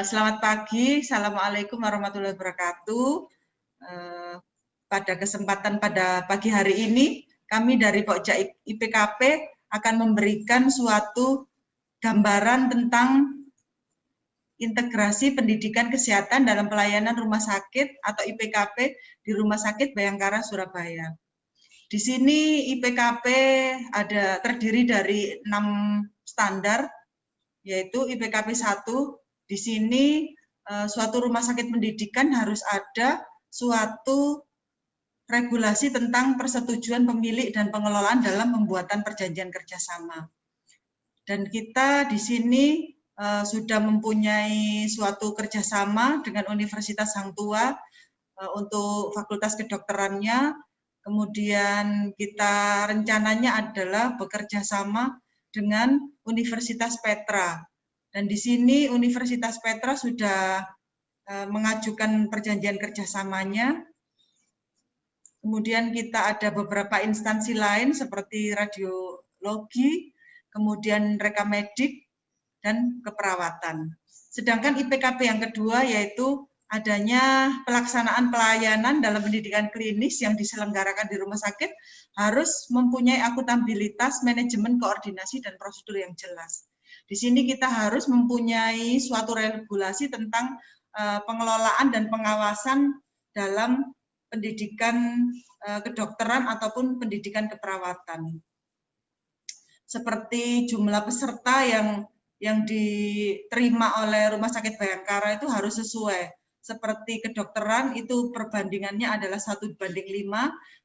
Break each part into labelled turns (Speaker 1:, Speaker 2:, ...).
Speaker 1: Selamat pagi, Assalamualaikum warahmatullahi wabarakatuh. Pada kesempatan pada pagi hari ini, kami dari Pokja IPKP akan memberikan suatu gambaran tentang integrasi pendidikan kesehatan dalam pelayanan rumah sakit atau IPKP di Rumah Sakit Bayangkara Surabaya. Di sini IPKP terdiri dari 6 standar, yaitu IPKP 1. Di sini suatu rumah sakit pendidikan harus ada suatu regulasi tentang persetujuan pemilik dan pengelolaan dalam pembuatan perjanjian kerjasama. Dan kita di sini sudah mempunyai suatu kerjasama dengan Universitas Hang Tuah untuk fakultas kedokterannya. Kemudian kita rencananya adalah bekerja sama dengan Universitas Petra. Dan di sini Universitas Petra sudah mengajukan perjanjian kerjasamanya. Kemudian kita ada beberapa instansi lain seperti radiologi, kemudian rekamedik, dan keperawatan. Sedangkan IPKP yang kedua yaitu adanya pelaksanaan pelayanan dalam pendidikan klinis yang diselenggarakan di rumah sakit harus mempunyai akuntabilitas, manajemen, koordinasi, dan prosedur yang jelas. Di sini kita harus mempunyai suatu regulasi tentang pengelolaan dan pengawasan dalam pendidikan kedokteran ataupun pendidikan keperawatan. Seperti jumlah peserta yang diterima oleh Rumah Sakit Bayangkara itu harus sesuai. Seperti kedokteran itu perbandingannya adalah 1:5,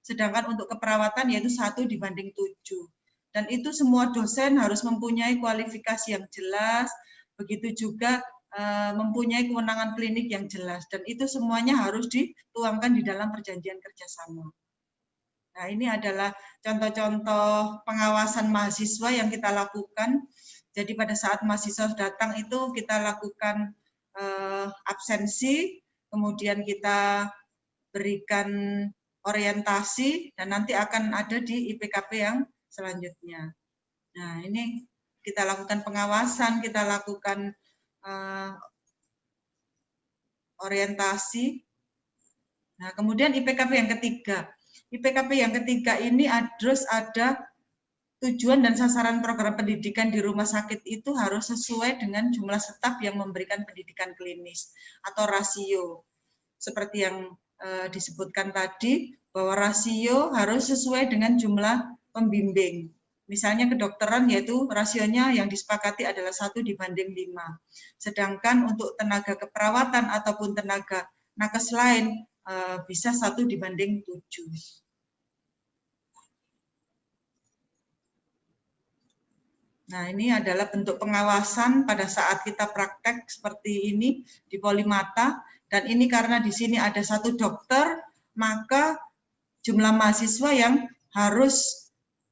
Speaker 1: sedangkan untuk keperawatan yaitu 1:7. Dan itu semua dosen harus mempunyai kualifikasi yang jelas, begitu juga mempunyai kewenangan klinik yang jelas. Dan itu semuanya harus dituangkan di dalam perjanjian kerjasama. Nah, ini adalah contoh-contoh pengawasan mahasiswa yang kita lakukan. Jadi pada saat mahasiswa datang itu kita lakukan absensi, kemudian kita berikan orientasi, dan nanti akan ada di IPKP yang selanjutnya. Nah, ini kita lakukan pengawasan, kita lakukan orientasi. Nah, kemudian IPKP yang ketiga. IPKP yang ketiga ini harus ada tujuan dan sasaran program pendidikan di rumah sakit itu harus sesuai dengan jumlah staf yang memberikan pendidikan klinis atau rasio. Seperti yang disebutkan tadi, bahwa rasio harus sesuai dengan jumlah pembimbing. Misalnya kedokteran yaitu rasionya yang disepakati adalah 1:5. Sedangkan untuk tenaga keperawatan ataupun tenaga nakes lain bisa 1:7. Nah, ini adalah bentuk pengawasan pada saat kita praktek seperti ini di Polimata. Dan ini karena di sini ada 1 dokter, maka jumlah mahasiswa yang harus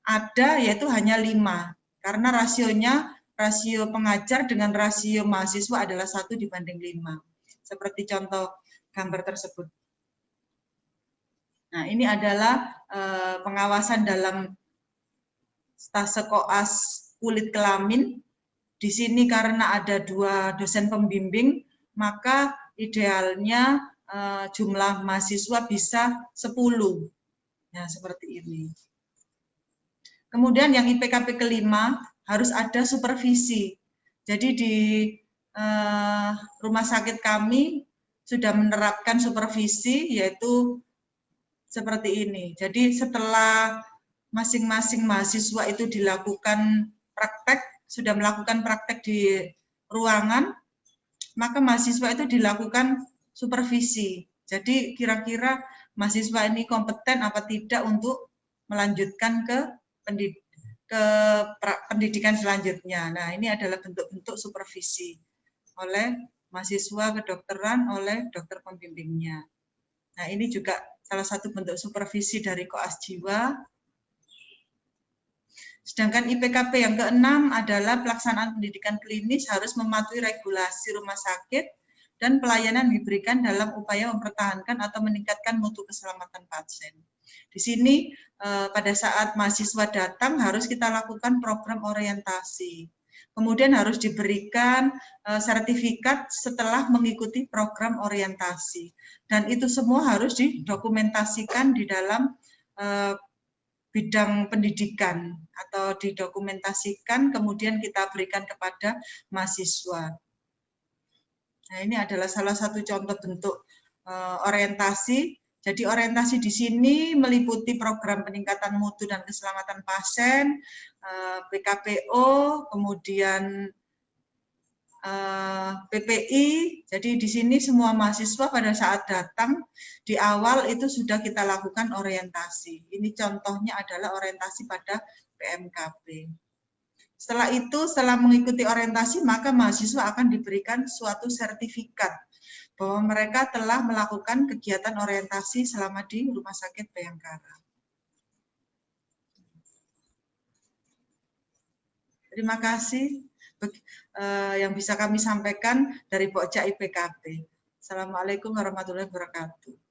Speaker 1: ada yaitu hanya 5. Karena rasio pengajar dengan rasio mahasiswa adalah 1:5. Seperti contoh gambar tersebut. Nah, ini adalah pengawasan dalam stase koas kulit kelamin. Di sini karena ada 2 dosen pembimbing, maka idealnya jumlah mahasiswa bisa 10. Nah, seperti ini. Kemudian yang IPKP kelima harus ada supervisi. Jadi di rumah sakit kami sudah menerapkan supervisi, yaitu seperti ini. Jadi setelah masing-masing mahasiswa itu dilakukan praktek, sudah melakukan praktek di ruangan, maka mahasiswa itu dilakukan supervisi. Jadi kira-kira mahasiswa ini kompeten apa tidak untuk melanjutkan ke pendidikan selanjutnya. Nah, ini adalah bentuk-bentuk supervisi oleh mahasiswa kedokteran oleh dokter pembimbingnya. Nah, ini juga salah satu bentuk supervisi dari koas jiwa. Sedangkan IPKP yang keenam adalah pelaksanaan pendidikan klinis harus mematuhi regulasi rumah sakit dan pelayanan diberikan dalam upaya mempertahankan atau meningkatkan mutu keselamatan pasien. Di sini pada saat mahasiswa datang harus kita lakukan program orientasi. kemudian harus diberikan sertifikat setelah mengikuti program orientasi. Dan itu semua harus didokumentasikan di dalam bidang pendidikan atau didokumentasikan kemudian kita berikan kepada mahasiswa. Nah, ini adalah salah satu contoh bentuk orientasi. Jadi orientasi di sini meliputi program peningkatan mutu dan keselamatan pasien, PKPO, kemudian PPI. Jadi di sini semua mahasiswa pada saat datang di awal itu sudah kita lakukan orientasi. Ini contohnya adalah orientasi pada PMKP. Setelah itu, setelah mengikuti orientasi, maka mahasiswa akan diberikan suatu sertifikat bahwa mereka telah melakukan kegiatan orientasi selama di Rumah Sakit Bayangkara. Terima kasih yang bisa kami sampaikan dari Pokja IPKP. Assalamualaikum warahmatullahi wabarakatuh.